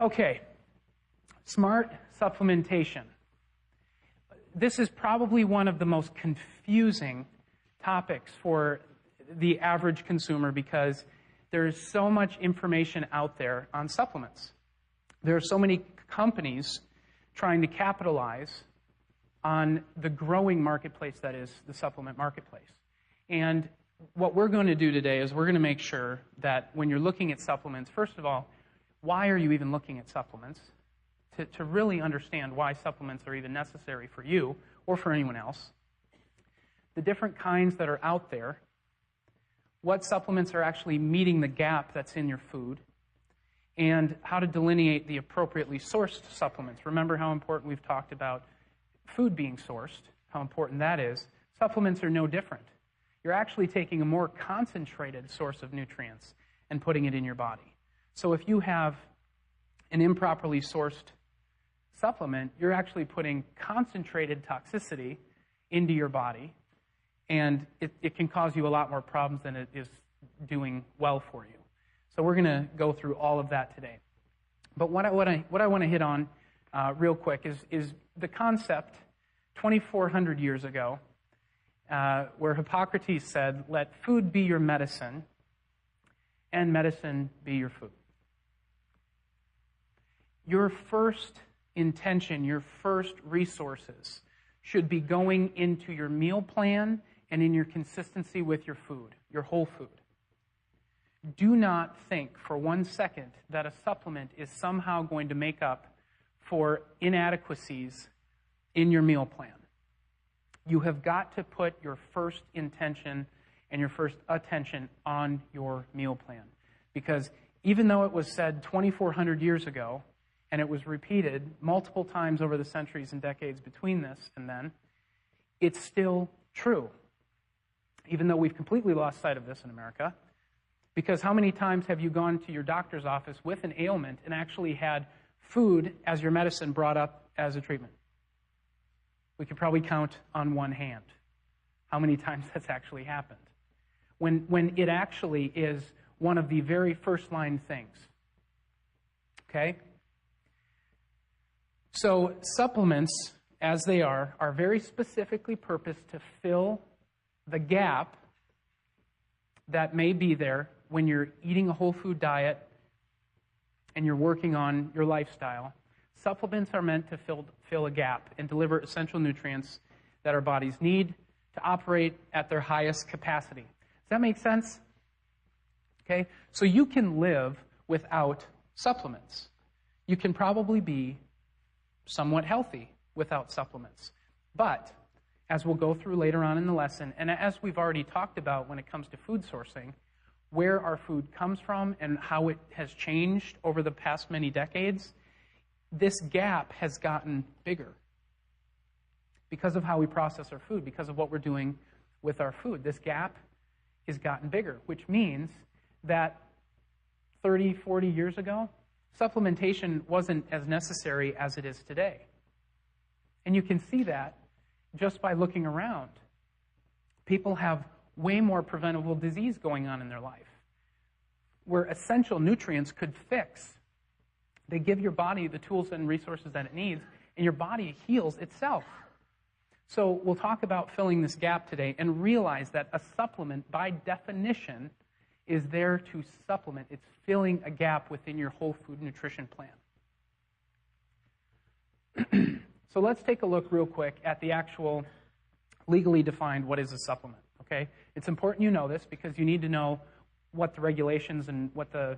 Okay, smart supplementation. This is probably one of the most confusing topics for the average consumer because there's so much information out there on supplements. There are so many companies trying to capitalize on the growing marketplace that is the supplement marketplace. And what we're going to do today is we're going to make sure that when you're looking at supplements, first of all, why are you even looking at supplements? To really understand why supplements are even necessary for you or for anyone else. The different kinds that are out there. What supplements are actually meeting the gap that's in your food. And how to delineate the appropriately sourced supplements. Remember how important we've talked about food being sourced, how important that is. Supplements are no different. You're actually taking a more concentrated source of nutrients and putting it in your body. So if you have an improperly sourced supplement, you're actually putting concentrated toxicity into your body, and it can cause you a lot more problems than it is doing well for you. So we're going to go through all of that today. But what I want to hit on real quick is the concept 2,400 years ago where Hippocrates said, "Let food be your medicine and medicine be your food." Your first intention, your first resources should be going into your meal plan and in your consistency with your food, your whole food. Do not think for 1 second that a supplement is somehow going to make up for inadequacies in your meal plan. You have got to put your first intention and your first attention on your meal plan. Because even though it was said 2,400 years ago, and it was repeated multiple times over the centuries and decades between this and then, it's still true. Even though we've completely lost sight of this in America. Because how many times have you gone to your doctor's office with an ailment and actually had food as your medicine brought up as a treatment? We could probably count on one hand how many times that's actually happened. When it actually is one of the very first line things. Okay? So supplements, as they are very specifically purposed to fill the gap that may be there when you're eating a whole food diet and you're working on your lifestyle. Supplements are meant to fill a gap and deliver essential nutrients that our bodies need to operate at their highest capacity. Does that make sense? Okay, so you can live without supplements. You can probably be somewhat healthy without supplements. But, as we'll go through later on in the lesson, and as we've already talked about when it comes to food sourcing, where our food comes from and how it has changed over the past many decades, this gap has gotten bigger because of how we process our food, because of what we're doing with our food. This gap has gotten bigger, which means that 30, 40 years ago, supplementation wasn't as necessary as it is today. And you can see that just by looking around. People have way more preventable disease going on in their life, where essential nutrients could fix. They give your body the tools and resources that it needs, and your body heals itself. So we'll talk about filling this gap today and realize that a supplement, by definition, is there to supplement. It's filling a gap within your whole food nutrition plan. So let's take a look real quick at the actual legally defined what is a supplement. Okay, it's important you know this because you need to know what the regulations and what the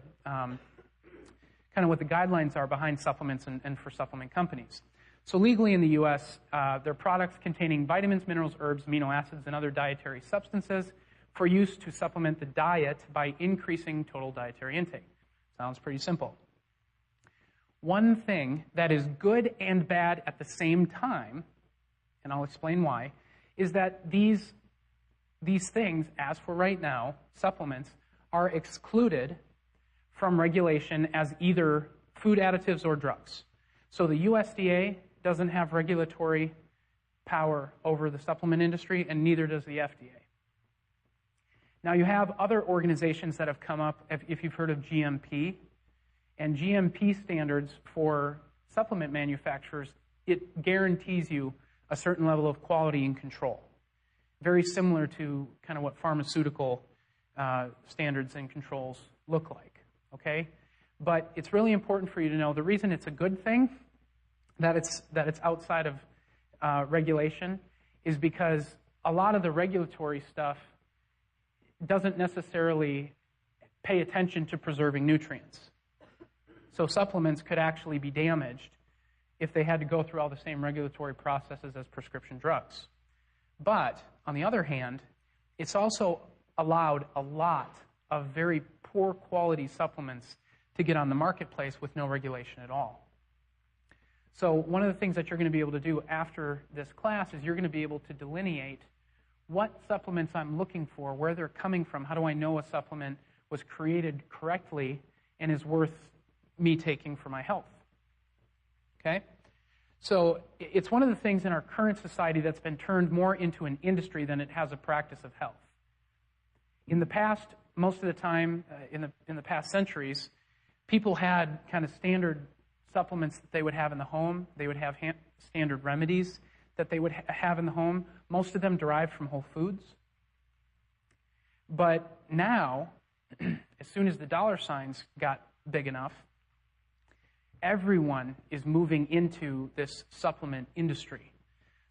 what the guidelines are behind supplements and for supplement companies. So legally in the U.S., they're products containing vitamins, minerals, herbs, amino acids, and other dietary substances for use to supplement the diet by increasing total dietary intake. Sounds pretty simple. One thing that is good and bad at the same time, and I'll explain why, is that these things, as for right now, supplements, are excluded from regulation as either food additives or drugs. So the USDA doesn't have regulatory power over the supplement industry, and neither does the FDA. Now, you have other organizations that have come up, if you've heard of GMP, And GMP standards for supplement manufacturers, it guarantees you a certain level of quality and control. Very similar to kind of what pharmaceutical standards and controls look like, okay? But it's really important for you to know the reason it's a good thing that it's outside of regulation is because a lot of the regulatory stuff doesn't necessarily pay attention to preserving nutrients. So supplements could actually be damaged if they had to go through all the same regulatory processes as prescription drugs. But, on the other hand, it's also allowed a lot of very poor quality supplements to get on the marketplace with no regulation at all. So one of the things that you're going to be able to do after this class is you're going to be able to delineate what supplements I'm looking for, where they're coming from, how do I know a supplement was created correctly and is worth me taking for my health. Okay? So it's one of the things in our current society that's been turned more into an industry than it has a practice of health. In the past, most of the time, in the past centuries, people had kind of standard supplements that they would have in the home. They would have standard remedies that they would have in the home, most of them derived from whole foods. But now, as soon as the dollar signs got big enough, everyone is moving into this supplement industry.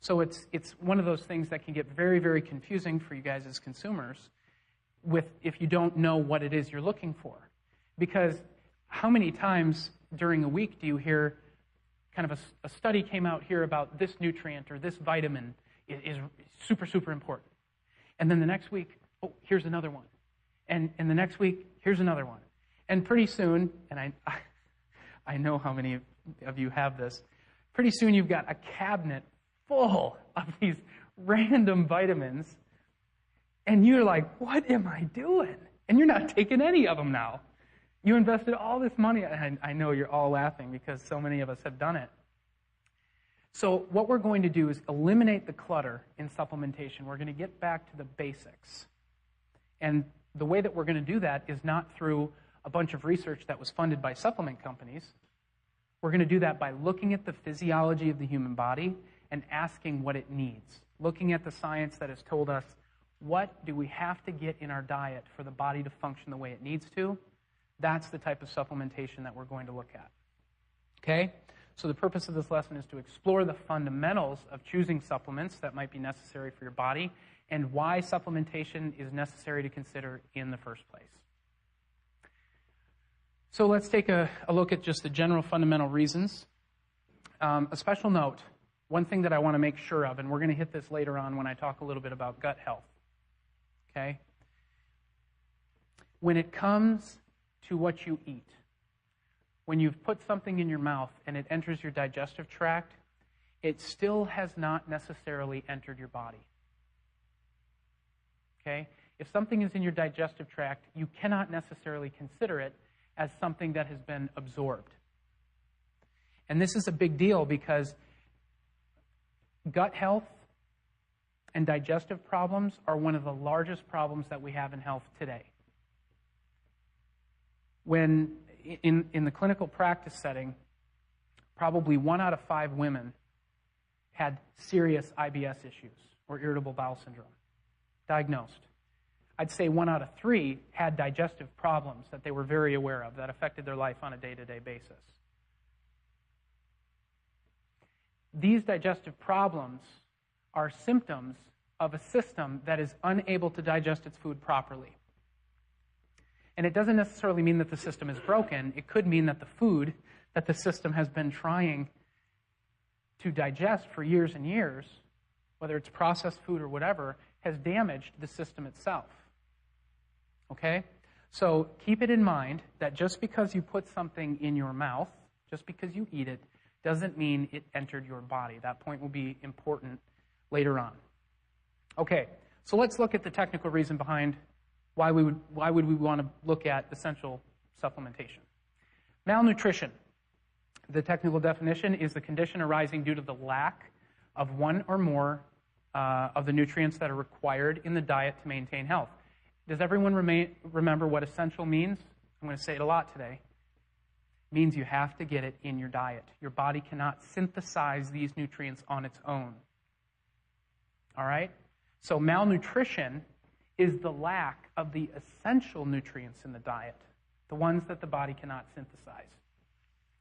So it's one of those things that can get very, very confusing for you guys as consumers if you don't know what it is you're looking for. Because how many times during a week do you hear kind of a study came out here about this nutrient or this vitamin is super, super important. And then the next week, oh, here's another one. And the next week, here's another one. And pretty soon, and I know how many of you have this, pretty soon you've got a cabinet full of these random vitamins, and you're like, what am I doing? And you're not taking any of them now. You invested all this money. I know you're all laughing because so many of us have done it. So what we're going to do is eliminate the clutter in supplementation. We're going to get back to the basics. And the way that we're going to do that is not through a bunch of research that was funded by supplement companies. We're going to do that by looking at the physiology of the human body and asking what it needs. Looking at the science that has told us, what do we have to get in our diet for the body to function the way it needs to? That's the type of supplementation that we're going to look at. Okay? So the purpose of this lesson is to explore the fundamentals of choosing supplements that might be necessary for your body and why supplementation is necessary to consider in the first place. So let's take a look at just the general fundamental reasons. A special note, one thing that I want to make sure of, and we're going to hit this later on when I talk a little bit about gut health. Okay? When it comes to what you eat, when you've put something in your mouth and it enters your digestive tract, it still has not necessarily entered your body. Okay? If something is in your digestive tract, you cannot necessarily consider it as something that has been absorbed. And this is a big deal because gut health and digestive problems are one of the largest problems that we have in health today. When in the clinical practice setting, probably 1 out of 5 women had serious IBS issues or irritable bowel syndrome diagnosed. I'd say 1 out of 3 had digestive problems that they were very aware of that affected their life on a day-to-day basis. These digestive problems are symptoms of a system that is unable to digest its food properly. And it doesn't necessarily mean that the system is broken. It could mean that the food that the system has been trying to digest for years and years, whether it's processed food or whatever, has damaged the system itself. Okay? So keep it in mind that just because you put something in your mouth, just because you eat it, doesn't mean it entered your body. That point will be important later on. Okay, so let's look at the technical reason behind why would we want to look at essential supplementation. Malnutrition. The technical definition is the condition arising due to the lack of one or more of the nutrients that are required in the diet to maintain health. Does everyone remember what essential means? I'm going to say it a lot today. means you have to get it in your diet. Your body cannot synthesize these nutrients on its own. All right? So malnutrition is the lack of the essential nutrients in the diet, the ones that the body cannot synthesize.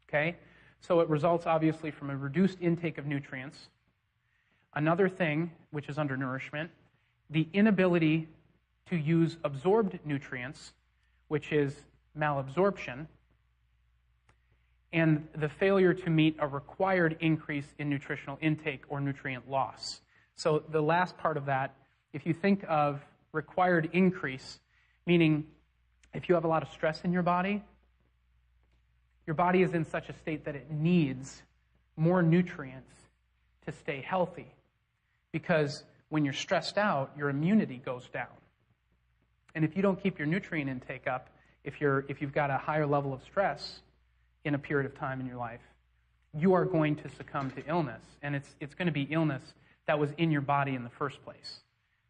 Okay? So it results obviously from a reduced intake of nutrients. Another thing, which is undernourishment, the inability to use absorbed nutrients, which is malabsorption, and the failure to meet a required increase in nutritional intake or nutrient loss. So the last part of that, if you think of required increase, meaning if you have a lot of stress in your body is in such a state that it needs more nutrients to stay healthy. Because when you're stressed out, your immunity goes down. And if you don't keep your nutrient intake up, if you've got a higher level of stress in a period of time in your life, you are going to succumb to illness. And it's going to be illness that was in your body in the first place.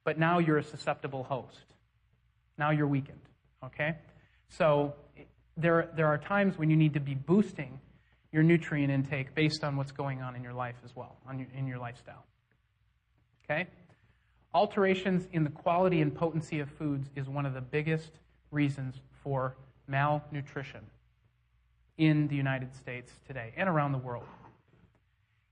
But now you're a susceptible host. Now you're weakened, okay? So there are times when you need to be boosting your nutrient intake based on what's going on in your life as well, in your lifestyle, okay? Alterations in the quality and potency of foods is one of the biggest reasons for malnutrition in the United States today and around the world.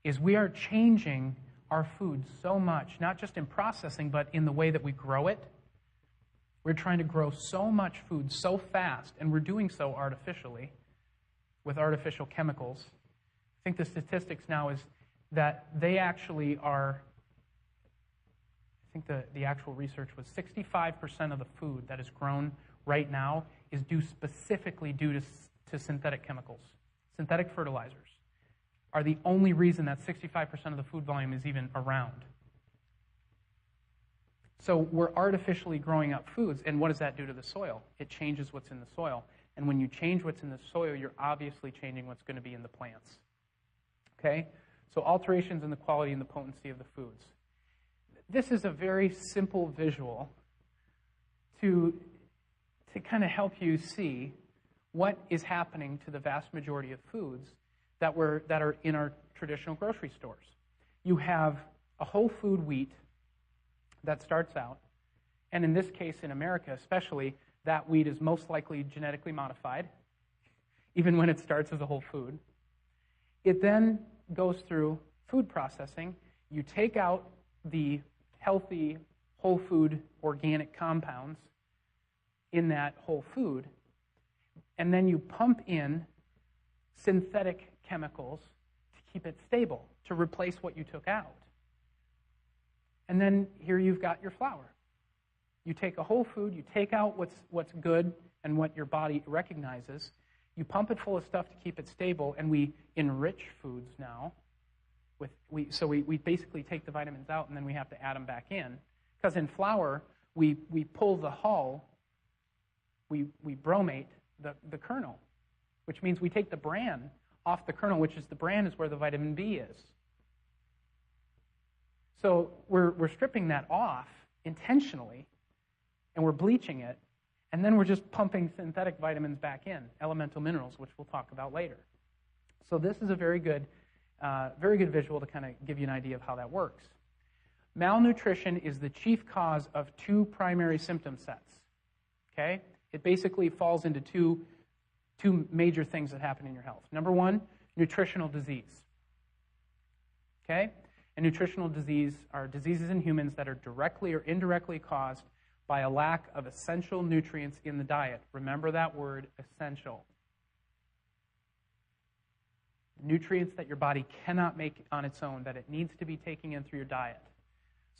Is we are changing our food so much, not just in processing, but in the way that we grow it. We're trying to grow so much food so fast, and we're doing so artificially with artificial chemicals. I think the statistics now is that they actually are, I think the actual research was 65% of the food that is grown right now is specifically due to synthetic chemicals. Synthetic fertilizers are the only reason that 65% of the food volume is even around. So we're artificially growing up foods, and what does that do to the soil? It changes what's in the soil. And when you change what's in the soil, you're obviously changing what's going to be in the plants. Okay? So alterations in the quality and the potency of the foods. This is a very simple visual to kind of help you see what is happening to the vast majority of foods that are in our traditional grocery stores. You have a whole food wheat that starts out, and in this case, in America especially, that wheat is most likely genetically modified, even when it starts as a whole food. It then goes through food processing. You take out the healthy, whole food, organic compounds in that whole food, and then you pump in synthetic chemicals to keep it stable, to replace what you took out. And then here you've got your flour. You take a whole food, you take out what's good and what your body recognizes, you pump it full of stuff to keep it stable, and we enrich foods now. So we basically take the vitamins out, and then we have to add them back in. Because in flour, we pull the hull, we bromate the kernel, which means we take the bran off the kernel, which is the bran is where the vitamin B is. So we're stripping that off intentionally, and we're bleaching it, and then we're just pumping synthetic vitamins back in, elemental minerals, which we'll talk about later. So this is a very good visual to kind of give you an idea of how that works. Malnutrition is the chief cause of two primary symptom sets. Okay? It basically falls into two major things that happen in your health. Number one, nutritional disease. Okay? And nutritional disease are diseases in humans that are directly or indirectly caused by a lack of essential nutrients in the diet. Remember that word, essential. Nutrients that your body cannot make on its own, that it needs to be taking in through your diet.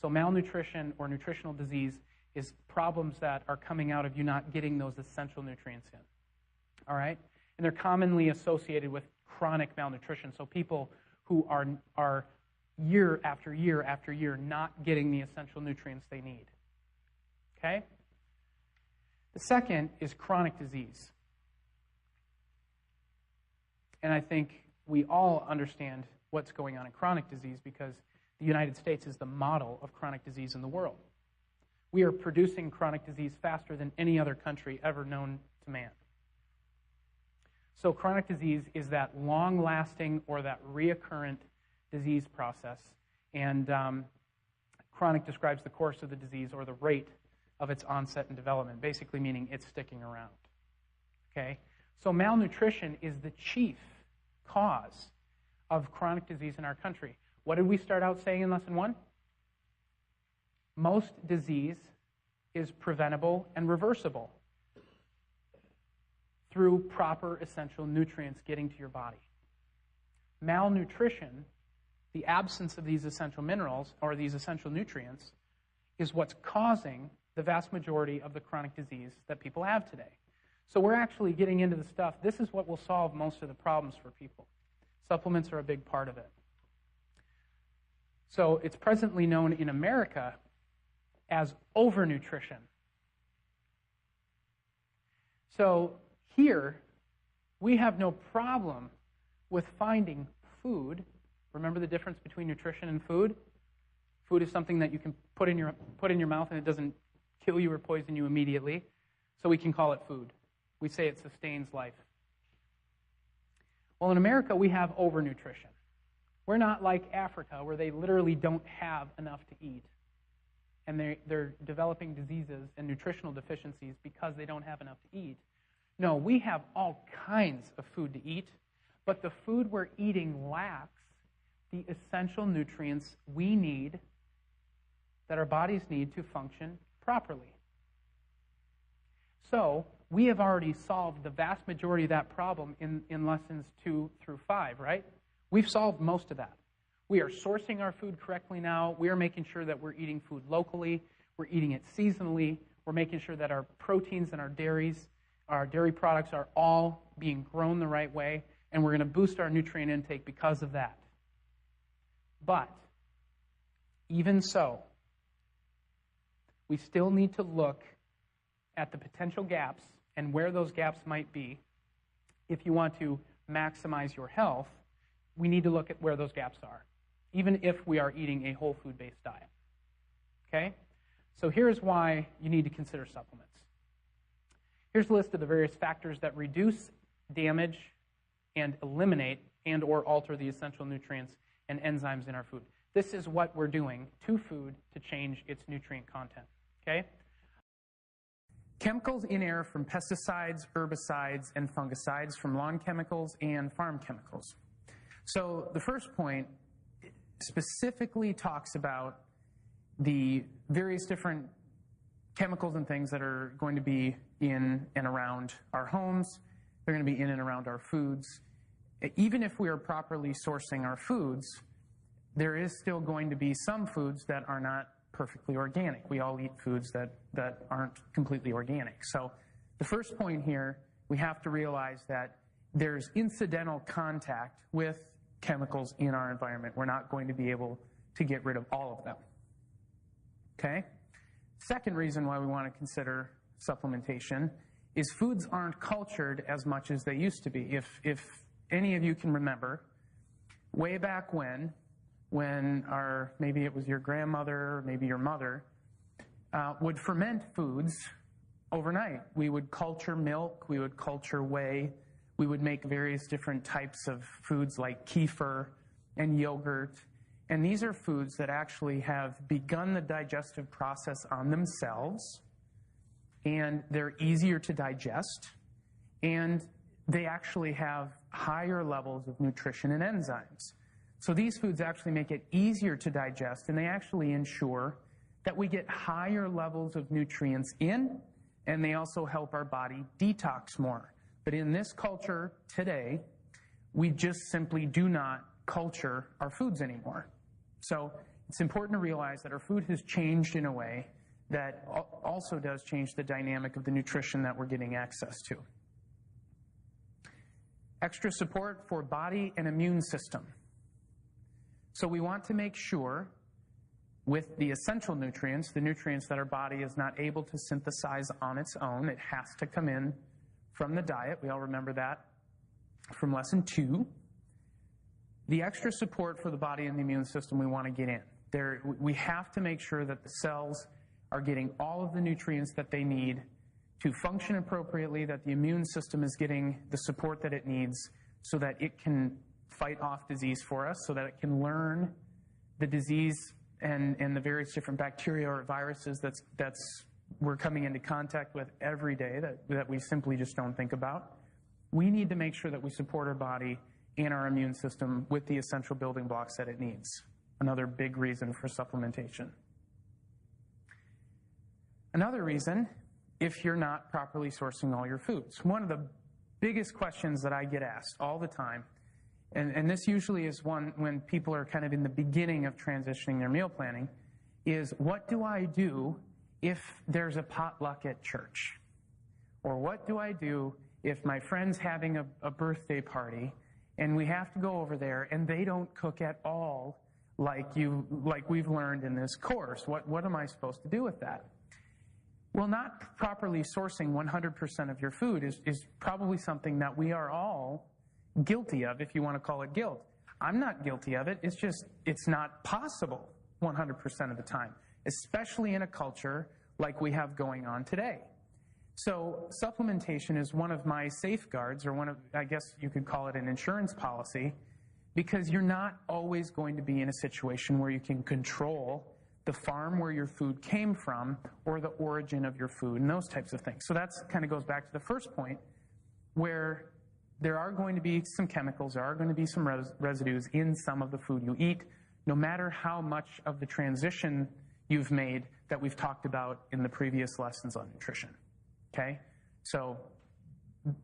So malnutrition or nutritional disease is problems that are coming out of you not getting those essential nutrients in. All right? And they're commonly associated with chronic malnutrition. So people who are year after year after year not getting the essential nutrients they need. Okay? The second is chronic disease. And I think we all understand what's going on in chronic disease because the United States is the model of chronic disease in the world. We are producing chronic disease faster than any other country ever known to man. So chronic disease is that long-lasting or that reoccurrent disease process. And chronic describes the course of the disease or the rate of its onset and development, basically meaning it's sticking around. Okay? So malnutrition is the chief cause of chronic disease in our country. What did we start out saying in Lesson 1? Most disease is preventable and reversible through proper essential nutrients getting to your body. Malnutrition, the absence of these essential minerals or these essential nutrients, is what's causing the vast majority of the chronic disease that people have today. So we're actually getting into the stuff. This is what will solve most of the problems for people. Supplements are a big part of it. So it's presently known in America as overnutrition. So here, we have no problem with finding food. Remember the difference between nutrition and food? Food is something that you can put in your mouth and it doesn't kill you or poison you immediately. So we can call it food. We say it sustains life. Well, in America, we have overnutrition. We're not like Africa, where they literally don't have enough to eat. And they're developing diseases and nutritional deficiencies because they don't have enough to eat. No, we have all kinds of food to eat, but the food we're eating lacks the essential nutrients we need, that our bodies need to function properly. So we have already solved the vast majority of that problem in lessons 2 through 5, right? We've solved most of that. We are sourcing our food correctly now. We are making sure that we're eating food locally. We're eating it seasonally. We're making sure that our proteins and our dairy products are all being grown the right way, and we're going to boost our nutrient intake because of that. But even so, we still need to look at the potential gaps and where those gaps might be. If you want to maximize your health, we need to look at where those gaps are, even if we are eating a whole food-based diet. Okay? So here's why you need to consider supplements. Here's a list of the various factors that reduce, damage, and eliminate and or alter the essential nutrients and enzymes in our food. This is what we're doing to food to change its nutrient content. Okay? Chemicals in air from pesticides, herbicides, and fungicides, from lawn chemicals and farm chemicals. So the first point specifically talks about the various different chemicals and things that are going to be in and around our homes. They're going to be in and around our foods. Even if we are properly sourcing our foods, there is still going to be some foods that are not perfectly organic. We all eat foods that aren't completely organic. So the first point here, we have to realize that there's incidental contact with chemicals in our environment. We're not going to be able to get rid of all of them. Okay? Second reason why we want to consider supplementation is foods aren't cultured as much as they used to be. If any of you can remember, way back when maybe it was your grandmother, maybe your mother, would ferment foods overnight. We would culture milk, we would culture whey, we would make various different types of foods like kefir and yogurt. And these are foods that actually have begun the digestive process on themselves, and they're easier to digest, and they actually have higher levels of nutrition and enzymes. So these foods actually make it easier to digest, and they actually ensure that we get higher levels of nutrients in, and they also help our body detox more. But in this culture today, we just simply do not culture our foods anymore. So it's important to realize that our food has changed in a way that also does change the dynamic of the nutrition that we're getting access to. Extra support for body and immune system. So we want to make sure with the essential nutrients, the nutrients that our body is not able to synthesize on its own, it has to come in from the diet. We all remember that from lesson 2. The extra support for the body and the immune system we want to get in. We have to make sure that the cells are getting all of the nutrients that they need to function appropriately, that the immune system is getting the support that it needs so that it can fight off disease for us, so that it can learn the disease and the various different bacteria or viruses that's we're coming into contact with every day that we simply just don't think about. We need to make sure that we support our body and our immune system with the essential building blocks that it needs. Another big reason for supplementation. Another reason, if you're not properly sourcing all your foods. One of the biggest questions that I get asked all the time, and this usually is one when people are kind of in the beginning of transitioning their meal planning, is what do I do if there's a potluck at church? Or what do I do if my friend's having a birthday party and we have to go over there and they don't cook at all like we've learned in this course? What am I supposed to do with that? Well, not properly sourcing 100% of your food is probably something that we are all guilty of, if you want to call it guilt. I'm not guilty of it. It's just, it's not possible 100% of the time, especially in a culture like we have going on today. So supplementation is one of my safeguards, or one of, I guess you could call it an insurance policy, because you're not always going to be in a situation where you can control the farm where your food came from or the origin of your food and those types of things. So that kind of goes back to the first point, where there are going to be some chemicals, there are going to be some residues in some of the food you eat, no matter how much of the transition you've made that we've talked about in the previous lessons on nutrition. Okay? So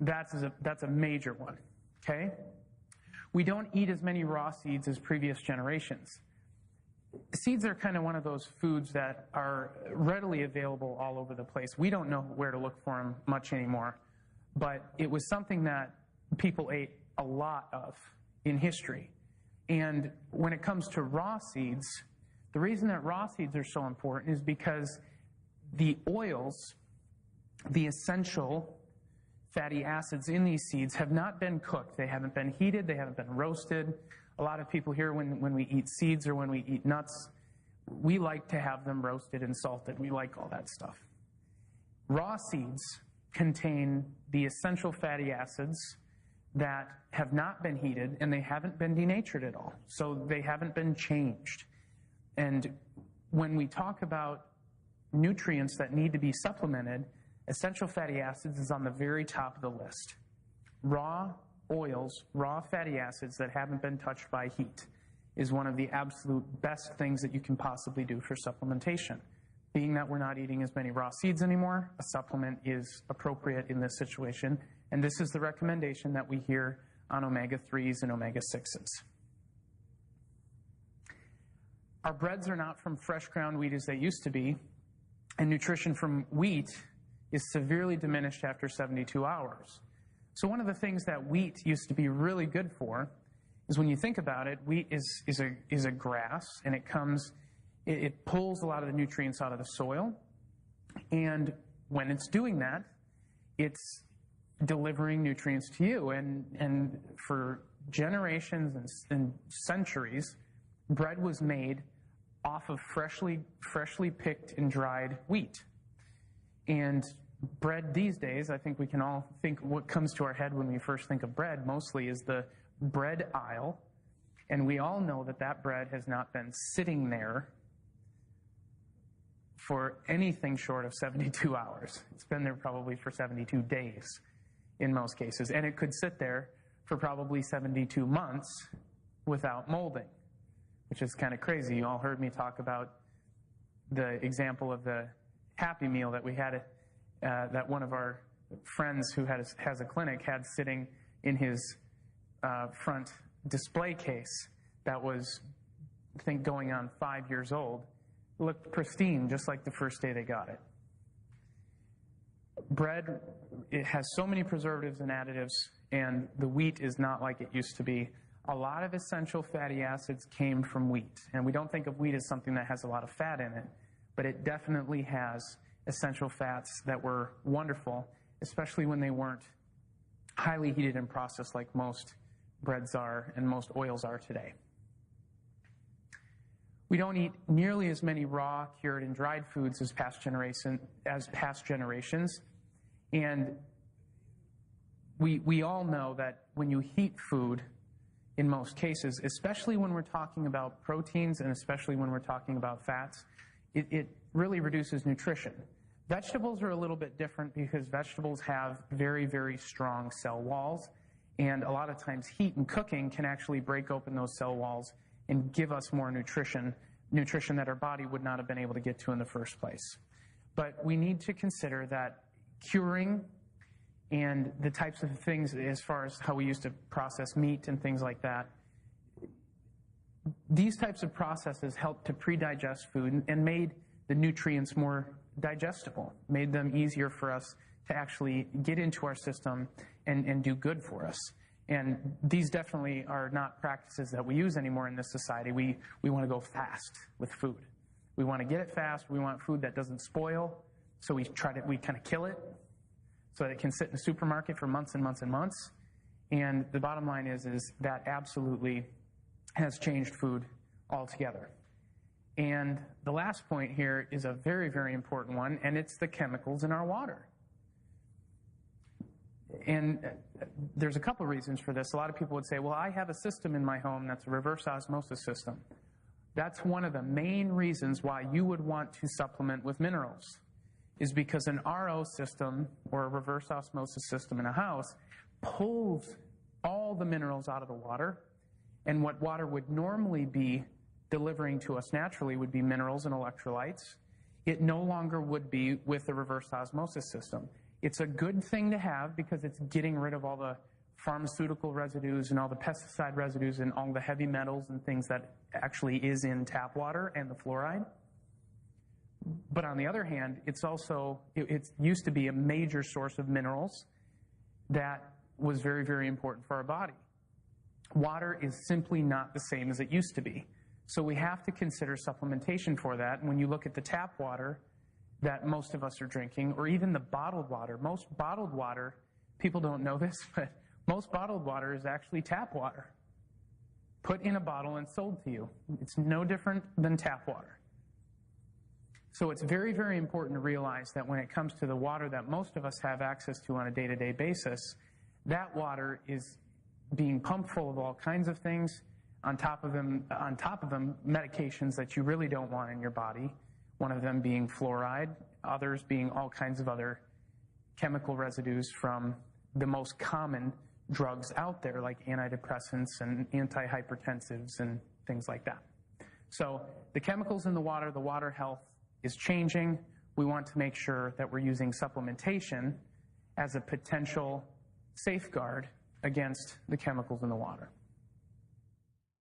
that's a major one. Okay? We don't eat as many raw seeds as previous generations. Seeds are kind of one of those foods that are readily available all over the place. We don't know where to look for them much anymore, but it was something that people ate a lot of in history. And when it comes to raw seeds, the reason that raw seeds are so important is because the oils, the essential fatty acids in these seeds, have not been cooked. They haven't been heated. They haven't been roasted. A lot of people here, when we eat seeds or when we eat nuts, we like to have them roasted and salted. We like all that stuff. Raw seeds contain the essential fatty acids that have not been heated, and they haven't been denatured at all. So they haven't been changed. And when we talk about nutrients that need to be supplemented, essential fatty acids is on the very top of the list. Raw oils, raw fatty acids that haven't been touched by heat is one of the absolute best things that you can possibly do for supplementation. Being that we're not eating as many raw seeds anymore, a supplement is appropriate in this situation, and this is the recommendation that we hear on omega-3s and omega-6s. Our breads are not from fresh ground wheat as they used to be, and nutrition from wheat is severely diminished after 72 hours. So one of the things that wheat used to be really good for is, when you think about it, wheat is a grass, and it pulls a lot of the nutrients out of the soil, and when it's doing that, it's delivering nutrients to you. And for generations and centuries, bread was made off of freshly picked and dried wheat. And bread these days, I think we can all think what comes to our head when we first think of bread mostly is the bread aisle. And we all know that that bread has not been sitting there for anything short of 72 hours. It's been there probably for 72 days in most cases. And it could sit there for probably 72 months without molding, which is kind of crazy. You all heard me talk about the example of the Happy Meal that we had, that one of our friends who has a clinic had sitting in his front display case that was, I think, going on 5 years old. It looked pristine, just like the first day they got it. Bread, it has so many preservatives and additives, and the wheat is not like it used to be. A lot of essential fatty acids came from wheat, and we don't think of wheat as something that has a lot of fat in it, but it definitely has essential fats that were wonderful, especially when they weren't highly heated and processed like most breads are and most oils are today. We don't eat nearly as many raw, cured, and dried foods as past generations. And we all know that when you heat food, in most cases, especially when we're talking about proteins and especially when we're talking about fats, it really reduces nutrition. Vegetables are a little bit different because vegetables have very, very strong cell walls, and a lot of times heat and cooking can actually break open those cell walls and give us more nutrition that our body would not have been able to get to in the first place. But we need to consider that curing and the types of things as far as how we used to process meat and things like that, these types of processes helped to pre-digest food and made the nutrients more digestible, made them easier for us to actually get into our system and do good for us. And these definitely are not practices that we use anymore in this society. We want to go fast with food. We want to get it fast. We want food that doesn't spoil. So we kind of kill it so that it can sit in the supermarket for months and months and months. And the bottom line is that absolutely has changed food altogether. And the last point here is a very, very important one, and it's the chemicals in our water. And there's a couple reasons for this. A lot of people would say, well, I have a system in my home that's a reverse osmosis system. That's one of the main reasons why you would want to supplement with minerals, is because an RO system or a reverse osmosis system in a house pulls all the minerals out of the water, and what water would normally be delivering to us naturally would be minerals and electrolytes. It no longer would be with the reverse osmosis system. It's a good thing to have because it's getting rid of all the pharmaceutical residues and all the pesticide residues and all the heavy metals and things that actually is in tap water and the fluoride. But on the other hand, it used to be a major source of minerals that was very, very important for our body. Water is simply not the same as it used to be. So we have to consider supplementation for that. And when you look at the tap water that most of us are drinking, or even the bottled water, most bottled water, people don't know this, but most bottled water is actually tap water, put in a bottle and sold to you. It's no different than tap water. So it's very, very important to realize that when it comes to the water that most of us have access to on a day-to-day basis, that water is being pumped full of all kinds of things, on top of them, medications that you really don't want in your body, one of them being fluoride, others being all kinds of other chemical residues from the most common drugs out there, like antidepressants and antihypertensives and things like that. So the chemicals in the water health is changing. We want to make sure that we're using supplementation as a potential safeguard against the chemicals in the water.